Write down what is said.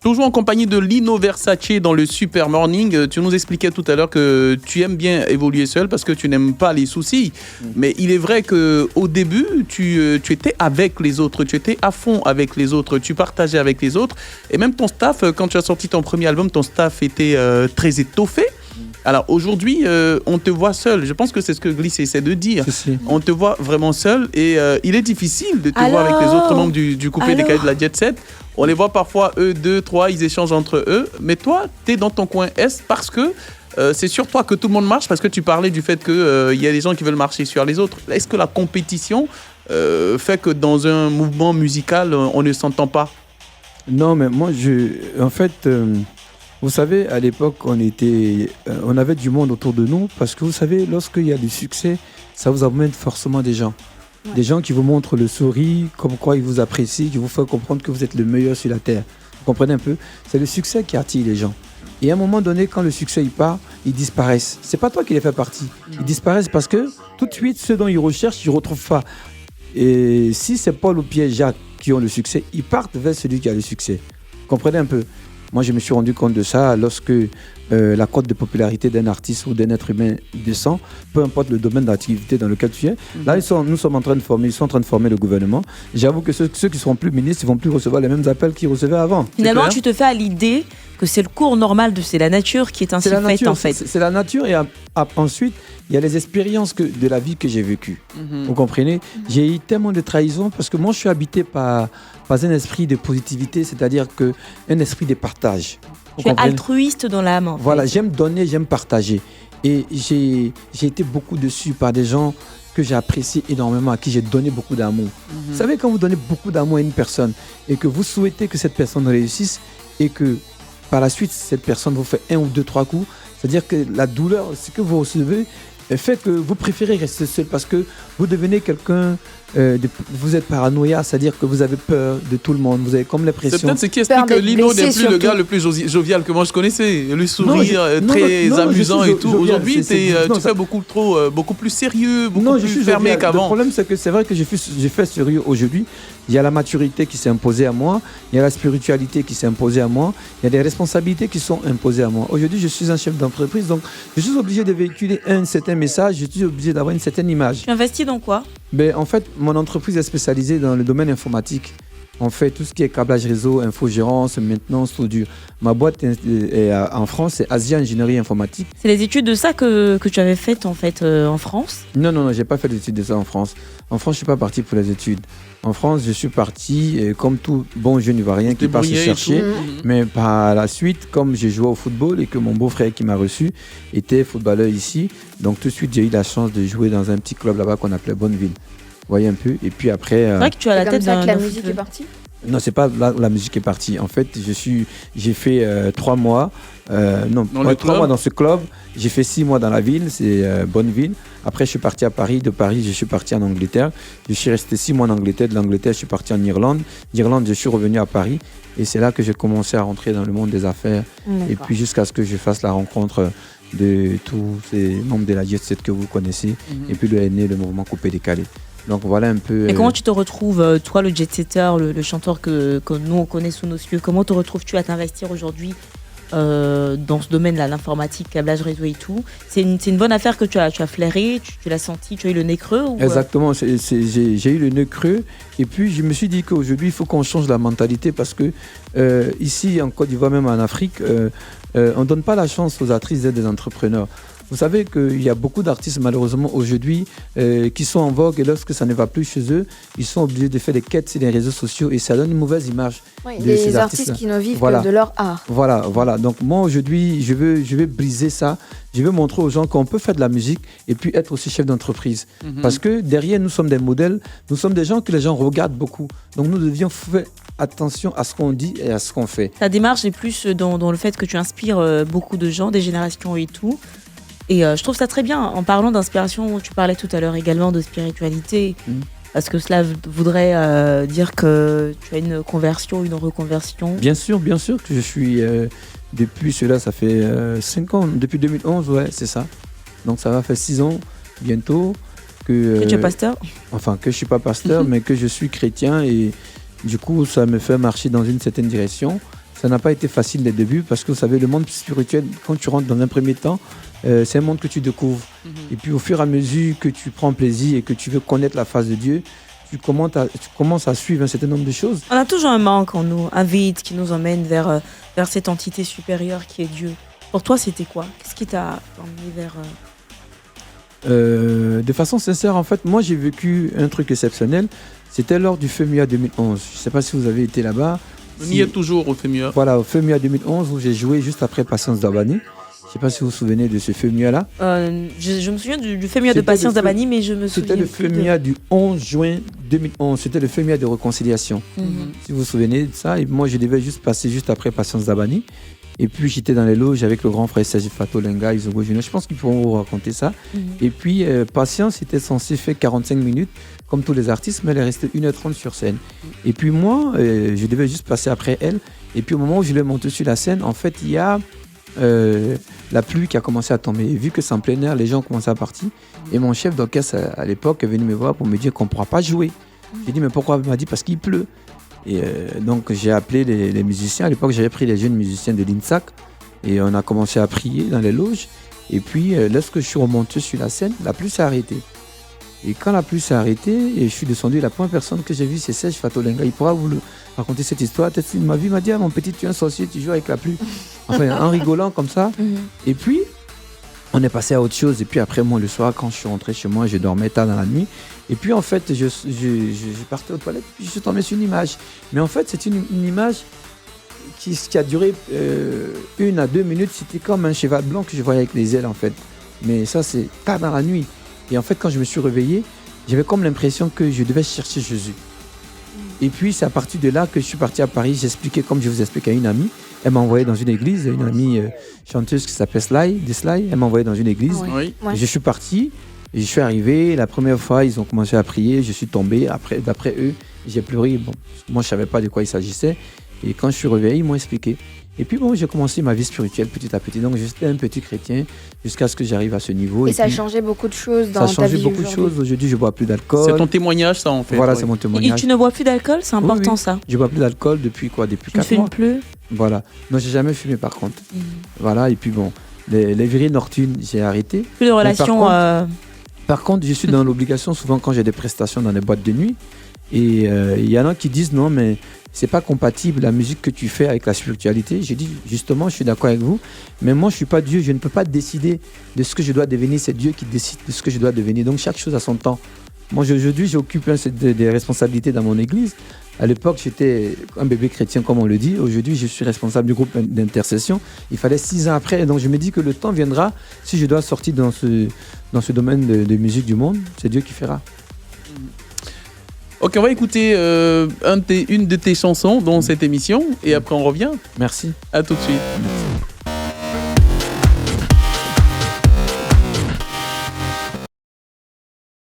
Toujours en compagnie de Lino Versace dans le Super Morning. Tu nous expliquais tout à l'heure que tu aimes bien évoluer seul parce que tu n'aimes pas les soucis. Mais il est vrai qu'au début, tu étais avec les autres, tu étais à fond avec les autres, tu partageais avec les autres. Et même ton staff, quand tu as sorti ton premier album, ton staff était très étoffé. Alors aujourd'hui, on te voit seul. Je pense que c'est ce que Gliss essaie de dire. On te voit vraiment seul et il est difficile de te voir avec les autres membres du coupé décalé de la Jet Set. On les voit parfois, eux, 2, 3, ils échangent entre eux. Mais toi, tu es dans ton coin Est parce que c'est sur toi que tout le monde marche, parce que tu parlais du fait qu'il y a des gens qui veulent marcher sur les autres. Est-ce que la compétition fait que dans un mouvement musical, on ne s'entend pas? Non, mais moi, en fait, vous savez, à l'époque, on avait du monde autour de nous, parce que vous savez, lorsqu'il y a du succès, ça vous amène forcément des gens. Ouais. Des gens qui vous montrent le sourire, comme quoi ils vous apprécient, qui vous font comprendre que vous êtes le meilleur sur la terre. Vous comprenez un peu? C'est le succès qui attire les gens. Et à un moment donné, quand le succès il part, ils disparaissent. C'est pas toi qui les fais partie. Ils disparaissent parce que tout de suite, ceux dont ils recherchent, ils ne retrouvent pas. Et si c'est Paul ou Pierre Jacques qui ont le succès, ils partent vers celui qui a le succès. Vous comprenez un peu? Moi, je me suis rendu compte de ça lorsque la cote de popularité d'un artiste ou d'un être humain descend, peu importe le domaine d'activité dans lequel tu es. Là, nous sommes en train de former, ils sont en train de former le gouvernement. J'avoue que ceux qui seront plus ministres, ils vont plus recevoir les mêmes appels qu'ils recevaient avant. Finalement, tu te fais à l'idée que c'est le cours normal c'est la nature qui est ainsi faite en fait. C'est la nature et ensuite, il y a les expériences de la vie que j'ai vécues. Vous comprenez? J'ai eu tellement de trahisons parce que moi, je suis habité par un esprit de positivité, c'est-à-dire un esprit de partage. Tu es altruiste dans l'âme. Voilà, j'aime donner, j'aime partager. Et j'ai été beaucoup déçu par des gens que j'ai appréciés énormément, à qui j'ai donné beaucoup d'amour. Vous savez, quand vous donnez beaucoup d'amour à une personne et que vous souhaitez que cette personne réussisse et que par la suite, cette personne vous fait 1 ou 2, 3 coups, c'est-à-dire que la douleur, ce que vous recevez, fait que vous préférez rester seul parce que vous devenez quelqu'un, vous êtes paranoïa, c'est-à-dire que vous avez peur de tout le monde, vous avez comme l'impression... C'est peut-être ce qui explique que Lino n'est plus le gars le plus jovial que moi je connaissais, le sourire très amusant et tout. Aujourd'hui, tu fais beaucoup plus sérieux, beaucoup plus fermé qu'avant. Le problème, c'est que c'est vrai que j'ai fait sérieux aujourd'hui. Il y a la maturité qui s'est imposée à moi, il y a la spiritualité qui s'est imposée à moi, il y a des responsabilités qui sont imposées à moi. Aujourd'hui, je suis un chef d'entreprise, donc je suis obligé de véhiculer un certain message, je suis obligé d'avoir une certaine image. Tu investis dans quoi? En fait, mon entreprise est spécialisée dans le domaine informatique. On fait tout ce qui est câblage réseau, infogérance, maintenance, soudure. Ma boîte en France, c'est Asia Ingénierie Informatique. C'est les études de ça que tu avais faites en fait en France? Non, j'ai pas fait d'études de ça en France. En France, je suis pas parti pour les études. En France, je suis parti comme tout bon jeune ivoirien qui part se chercher. Mais par la suite, comme j'ai joué au football et que mon beau-frère qui m'a reçu était footballeur ici, donc tout de suite, j'ai eu la chance de jouer dans un petit club là-bas qu'on appelait Bonneville. Vous voyez un peu. Et puis après... C'est vrai que tu as la tête d'un... la musique est partie? Non, c'est pas la musique est partie. En fait, j'ai fait 3 mois. 3 mois dans ce club. J'ai fait 6 mois dans la ville, c'est Bonneville. Après, je suis parti à Paris. De Paris, je suis parti en Angleterre. Je suis resté 6 mois en Angleterre. De l'Angleterre, je suis parti en Irlande. D'Irlande, je suis revenu à Paris. Et c'est là que j'ai commencé à rentrer dans le monde des affaires. Et puis jusqu'à ce que je fasse la rencontre de tous ces membres de la Jet Set que vous connaissez. Et puis est né le mouvement Coupé Décalé. Donc voilà un peu... Et comment tu te retrouves, toi le jet-setter, le chanteur que nous on connaît sous nos cieux, comment te retrouves-tu à t'investir aujourd'hui dans ce domaine-là, l'informatique, câblage réseau et tout? C'est une bonne affaire que tu as flairé, tu l'as senti, tu as eu le nez creux ou... Exactement, j'ai eu le nez creux et puis je me suis dit qu'aujourd'hui il faut qu'on change la mentalité parce que ici en Côte d'Ivoire, même en Afrique, on ne donne pas la chance aux artistes d'être des entrepreneurs. Vous savez qu'il y a beaucoup d'artistes malheureusement aujourd'hui qui sont en vogue et lorsque ça ne va plus chez eux, ils sont obligés de faire des quêtes sur les réseaux sociaux et ça donne une mauvaise image. Oui, des artistes qui ne vivent que de leur art. Voilà. Donc moi aujourd'hui, je veux briser ça. Je veux montrer aux gens qu'on peut faire de la musique et puis être aussi chef d'entreprise. Parce que derrière, nous sommes des modèles, nous sommes des gens que les gens regardent beaucoup. Donc nous devions faire attention à ce qu'on dit et à ce qu'on fait. Ta démarche est plus dans le fait que tu inspires beaucoup de gens, des générations et tout. Et je trouve ça très bien. En parlant d'inspiration, tu parlais tout à l'heure également de spiritualité. Parce que cela voudrait dire que tu as une conversion, une reconversion. Bien sûr que je suis... depuis cela, ça fait 5 ans. Depuis 2011, ouais, c'est ça. Donc ça va faire 6 ans bientôt que tu es pasteur? Enfin, que je ne suis pas pasteur, mais que je suis chrétien. Et du coup, ça me fait marcher dans une certaine direction. Ça n'a pas été facile dès le début parce que vous savez, le monde spirituel, quand tu rentres dans un premier temps, c'est un monde que tu découvres. Et puis au fur et à mesure que tu prends plaisir et que tu veux connaître la face de Dieu, tu commences à suivre un certain nombre de choses. On a toujours un manque en nous, un vide qui nous emmène vers cette entité supérieure qui est Dieu. Pour toi, c'était quoi? Qu'est-ce qui t'a emmené vers... De façon sincère, en fait, moi j'ai vécu un truc exceptionnel. C'était lors du FEMUA 2011. Je ne sais pas si vous avez été là-bas. On y est toujours au FEMUA. Voilà, au FEMUA 2011 où j'ai joué juste après Patience Dabani. Je ne sais pas si vous vous souvenez de ce FEMUA-là. Je me souviens du FEMUA de Patience Dabani, mais je me souviens. C'était le FEMUA du 11 juin 2011. C'était le FEMUA de réconciliation. Si vous vous souvenez de ça. Et moi, je devais juste passer juste après Patience Dabani. Et puis, j'étais dans les loges avec le grand frère Serge Fato Lenga, Isogo Junior. Je pense qu'ils pourront vous raconter ça. Et puis, Patience était censée faire 45 minutes, comme tous les artistes, mais elle est restée 1h30 sur scène. Et puis, moi, je devais juste passer après elle. Et puis, au moment où je l'ai montée sur la scène, en fait, il y a la pluie qui a commencé à tomber. Et vu que c'est en plein air, les gens ont commencé à partir. Et mon chef d'orchestre, à l'époque, est venu me voir pour me dire qu'on ne pourra pas jouer. J'ai dit, mais pourquoi? Il m'a dit, parce qu'il pleut. Et donc j'ai appelé les musiciens. À l'époque, j'avais pris les jeunes musiciens de l'INSAC et on a commencé à prier dans les loges. Et puis, lorsque je suis remonté sur la scène, la pluie s'est arrêtée. Et quand la pluie s'est arrêtée, et je suis descendu, la première personne que j'ai vue, c'est Serge Fato Lenga. Il pourra vous raconter cette histoire. Peut-être qu'il m'a vu, il m'a dit, ah, mon petit, tu es un sorcier, tu joues avec la pluie. Enfin, en rigolant comme ça. Et puis, on est passé à autre chose. Et puis après, moi, le soir, quand je suis rentré chez moi, je dormais tard dans la nuit. Et puis, en fait, je partais aux toilettes, puis je suis tombé sur une image. Mais en fait, c'est une image qui a duré 1 à 2 minutes. C'était comme un cheval blanc que je voyais avec les ailes, en fait. Mais ça, c'est tard dans la nuit. Et en fait, quand je me suis réveillé, j'avais comme l'impression que je devais chercher Jésus. Et puis, c'est à partir de là que je suis parti à Paris. J'expliquais, comme je vous explique, à une amie. Elle m'a envoyé dans une église, une amie chanteuse qui s'appelle Sly. Elle m'a envoyé dans une église. Oui. Et je suis parti. Et je suis arrivé, la première fois, ils ont commencé à prier, je suis tombé. D'après eux, j'ai pleuré. Bon, moi, je ne savais pas de quoi il s'agissait. Et quand je suis réveillé, ils m'ont expliqué. Et puis, bon, j'ai commencé ma vie spirituelle petit à petit. Donc, j'étais un petit chrétien jusqu'à ce que j'arrive à ce niveau. Et ça a changé beaucoup de choses dans ta vie. Ça a changé beaucoup de choses. Aujourd'hui, je ne bois plus d'alcool. C'est ton témoignage, ça, en fait. Voilà, c'est mon témoignage. Et tu ne bois plus d'alcool? C'est important, ça. Je ne bois plus d'alcool depuis quoi? Depuis 4 mois. Tu ne fumes plus? Voilà. Non, je n'ai jamais fumé, par contre. Voilà. Et puis, bon, les virils nocturnes, j'ai arrêté. Plus de relations... Par contre, je suis dans l'obligation souvent quand j'ai des prestations dans les boîtes de nuit. Et il y en a qui disent non, mais c'est pas compatible la musique que tu fais avec la spiritualité. J'ai dit justement, je suis d'accord avec vous, mais moi je suis pas Dieu, je ne peux pas décider de ce que je dois devenir. C'est Dieu qui décide de ce que je dois devenir. Donc chaque chose a son temps. Moi aujourd'hui, j'occupe des responsabilités dans mon église. À l'époque, j'étais un bébé chrétien, comme on le dit. Aujourd'hui, je suis responsable du groupe d'intercession. Il fallait 6 ans après. Donc, je me dis que le temps viendra. Si je dois sortir dans ce domaine de musique du monde, c'est Dieu qui fera. Ok, on va écouter une de tes chansons dans cette émission. Et après, on revient. Merci. À tout de suite. Merci.